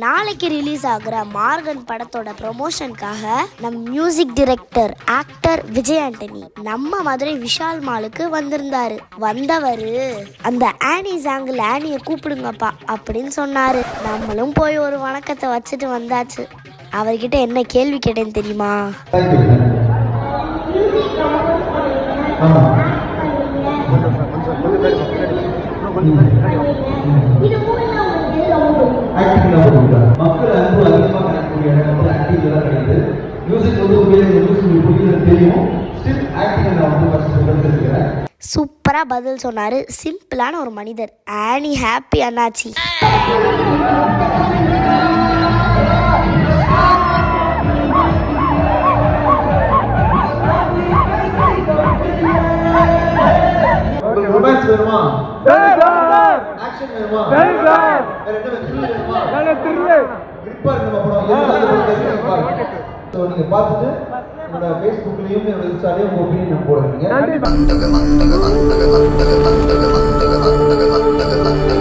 நாளைக்கு ரிலீஸ் ஆகுற மார்கன் படத்தோட ப்ரொமோஷனுக்காக நம் music director actor Vijay Antony நம்ம மதுரை விஷால் மாலுக்கு வந்திருந்தாரு. வந்தவரு அந்த ஆனி சாங்கில் ஆனியை கூப்பிடுங்கப்பா அப்படின்னு சொன்னாரு. நம்மளும் போய் ஒரு வணக்கத்தை வச்சுட்டு வந்தாச்சு. அவர்கிட்ட என்ன கேள்வி கேட்டேன்னு தெரியுமா? மக்கள் அன்பு அதிகமாக கிடைக்கக்கூடிய இடத்துல ஆக்டிங் எல்லாம் கிடைக்குது. மியூசிக் வந்து மியூசிக் தெரியும். ஸ்டில் ஆக்டிங் நான் வந்து கஷ்டப்பட்டுருக்கிறேன். சூப்பரா பதில் சொன்னாரு. சிம்பிளான ஒரு மனிதர். ஆனி ஹாப்பி அண்ணாச்சி. ரொமான்ஸ் வேணுமா? ஆக்ஷன் வேணுமா? வேற என்ன வேணுமா? கிரிப்பா இருக்கு நம்ம படம். சோ நீங்க பார்த்துட்டு என்னோட Facebookலயும் என்னோட Instaலயும் உங்க ஒபினியன் போடுறீங்க.